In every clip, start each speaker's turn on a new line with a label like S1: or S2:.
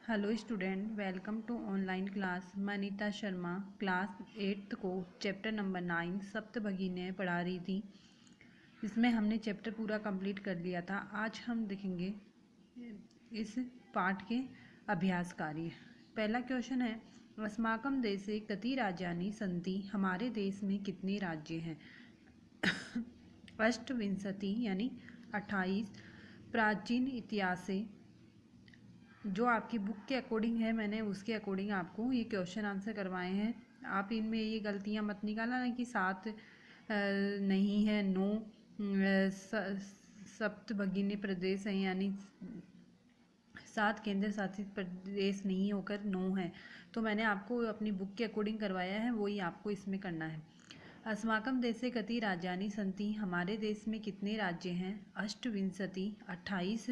S1: Hello student, welcome to online class. मैं Anita Sharma class 8th को chapter number 9 सप्तभगिनी पढ़ा रही थी। इसमें हमने चैप्टर पूरा कंप्लीट कर लिया था। आज हम देखेंगे इस पाठ के अभ्यास कार्य। पहला क्वेश्चन है, अस्माकं देशे कति राज्यानि सन्ति? हमारे देश में कितने राज्य हैं? अष्टविंशति यानी 28। प्राचीन इतिहासे, जो आपकी बुक के अकॉर्डिंग है, मैंने उसके अकॉर्डिंग आपको ये क्वेश्चन आंसर करवाए हैं। आप इनमें ये गलतियां मत निकालना ना कि 7 नहीं है, 9 सप्तभगिनी प्रदेश हैं, यानी 7 केंद्र शासित प्रदेश नहीं होकर 9 है। तो मैंने आपको अपनी बुक के अकॉर्डिंग करवाया है, वही आपको इसमें करना है। अस्माकं देशे कति राज्यानि सन्ति? हमारे देश में कितने राज्य हैं? अष्टविंशति 28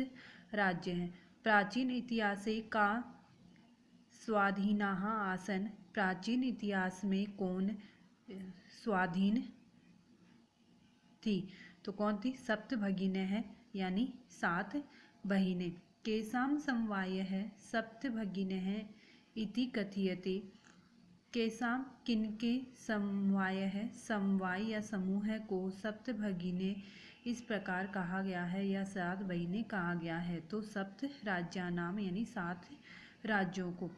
S1: राज्य हैं। प्राचीन इतिहासे का स्वाधीनाः आसन्? प्राचीन इतिहास में कौन स्वाधीन थी? तो कौन थी? सप्तभगिनी है, यानी 7 बहिनें। केषां समवायः सप्तभगिन्यः इति कथ्यते? केषां किनके समवायः, समवाय या समूह को सप्तभगिनी इस प्रकार कहा गया है या 7 बहिनें कहा गया है? तो सप्त राज्यानाम यानी 7 राज्यों को।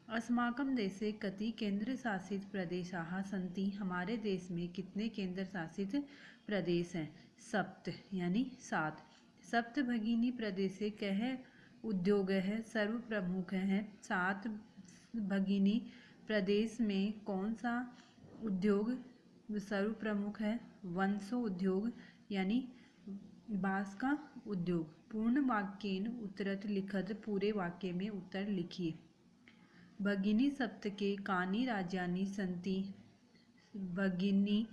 S1: अस्माकं देशे कति केंद्र शासित प्रदेशाः सन्ति? हमारे देश में कितने केंद्र शासित प्रदेश हैं? सप्त यानी 7। सप्तभगिनी प्रदेशे कः उद्योगः सर्व प्रमुख हैं? 7 भगिनी प्रदेश में कौन सा उद्योग सर्व प्रमुख है? वंशो उद्योग यानी बांस का उद्योग। पूर्ण वाक्येन उत्तरत लिखत, पूरे वाक्य में उत्तर लिखिए। भगिनी सप्तके कानि राज्यानि सन्ति? भगिनी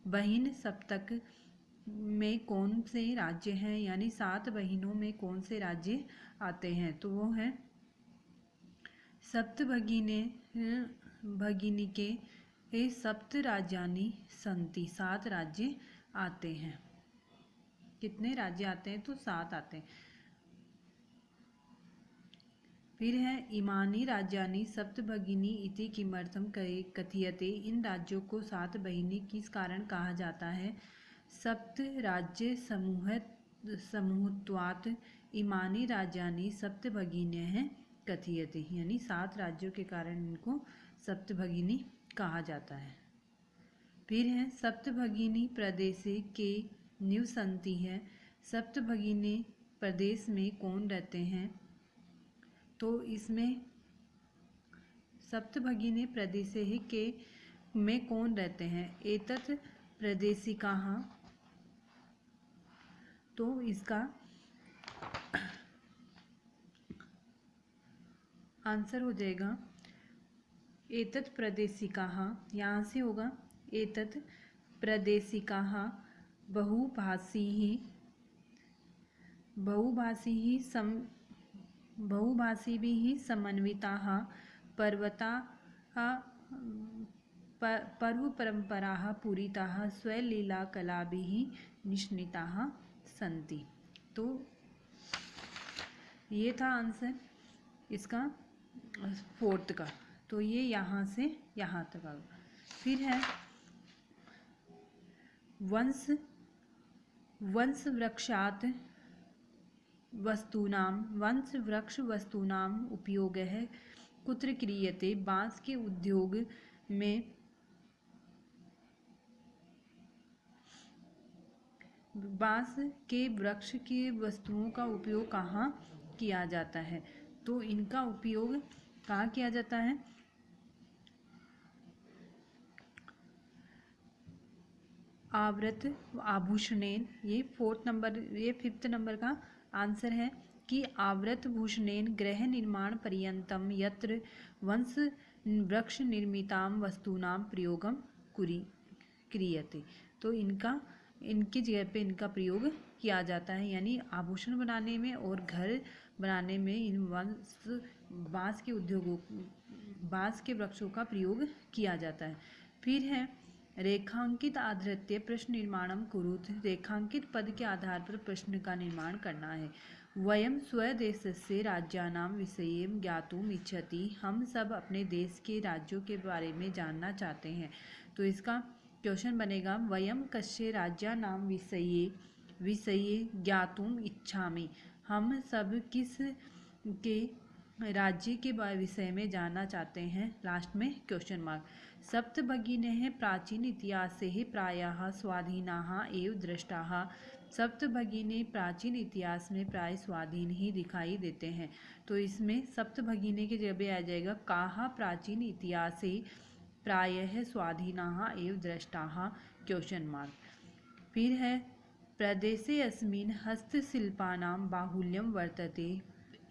S1: बहिन सप्तक में कौन से राज्य हैं, यानी 7 बहिनों में कौन से राज्य आते हैं? तो वो हैं सप्तभगिनी भगिनी के सप्त राज्यानि सन्ति, 7 राज्य आते हैं। कितने राज्य आते हैं? तो 7 आते हैं। फिर है, इमानी राज्यानि सप्तभगिनी इति किमर्थं कथ्यते? इन राज्यों को 7 बहिनी किस कारण कहा जाता है? सप्त राज्य समूहत्वात् इमानी राज्यानि सप्तभगिन्यः कथ्यते, यानी 7 राज्यों के कारण इनको सप्तभगिनी कहा जाता है। फिर है, सप्तभगिनी प्रदेशे के निवसन्ति है? सप्तभगिनी प्रदेश में कौन रहते हैं? तो इसमें सप्तभगिनी प्रदेशे के में कौन रहते हैं? एतत् प्रदेशिकाः। तो इसका आंसर हो जाएगा एतत् प्रदेशिकाः। यहाँ से होगा एतत् प्रदेशिकाः बहुभाषिभिः समन्विताः पर्वपरम्पराः पूरिताः स्वलीलाकलाभिः निष्णिताः सन्ति। तो ये था आंसर इसका 4th का। तो ये यहाँ से यहाँ तक आ गया। फिर है, वंश वृक्ष वस्तूनां उपयोगः कुत्र क्रियते? बांस के उद्योग में बांस के वृक्ष की वस्तुओं का उपयोग कहाँ किया जाता है? तो इनका उपयोग कहाँ किया जाता है? आवृत आभूषणेन। ये 5th नंबर का आंसर है कि आवृत भूषणेन गृह निर्माण पर्यंतम यत्र वंश वृक्ष निर्मितां वस्तूनां प्रयोगम क्रियते। तो इनकी जगह पे इनका प्रयोग किया जाता है, यानी आभूषण बनाने में और घर बनाने में इन बांस के वृक्षों का प्रयोग किया जाता है। फिर है, रेखांकित आधृत्य प्रश्न निर्माणम कुरुत। रेखांकित पद के आधार पर प्रश्न का निर्माण करना है। वयम स्वदेशस्य राज्यानां विषये ज्ञातुम् इच्छति। हम सब अपने देश के राज्यों के बारे में जानना चाहते हैं। तो इसका क्वेश्चन बनेगा वयम कस्य राज्यानां विषये ज्ञातुम् इच्छामि। हम सब किस के राज्य के विषय में जानना चाहते हैं। लास्ट में क्वेश्चन मार्क। सप्तभगिन्यः प्राचीन इतिहासे प्रायः स्वाधीनाः एव दृष्टाः। सप्तभगिनी प्राचीन इतिहास में प्राय स्वाधीन ही दिखाई देते हैं। तो इसमें सप्तभगिनी की जगह आ जाएगा काहा प्राचीन इतिहासे प्रायः स्वाधीनाः एव दृष्टाः क्वेश्चन मार्क। फिर है प्रदेशे अस्मिन् हस्तशिल्पानां बाहुल्यं वर्तते।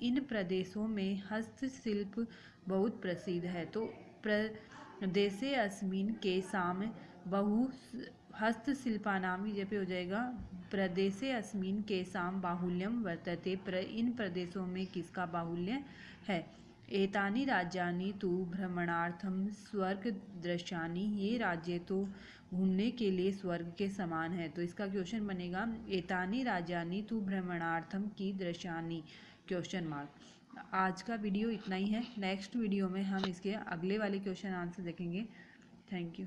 S1: इन प्रदेशों में हस्तशिल्प बहुत प्रसिद्ध है। तो प्रदेशे अस्मिन् के साम बहु हस्तशिल्पानां की जगह हो जाएगा प्रदेशे अस्मिन् के साम बाहुल्यम वर्तते। इन प्रदेशों में किसका बाहुल्य है। एतानि राज्यानि तु भ्रमणार्थम स्वर्ग दृश्यानि। ये राज्य तो घूमने के लिए स्वर्ग के समान है। तो इसका क्वेश्चन बनेगा एतानि राज्यानि तु भ्रमणार्थम की दृश्यानि क्वेश्चन मार्क। आज का वीडियो इतना ही है। नेक्स्ट वीडियो में हम इसके अगले वाले क्वेश्चन आंसर देखेंगे। Thank you.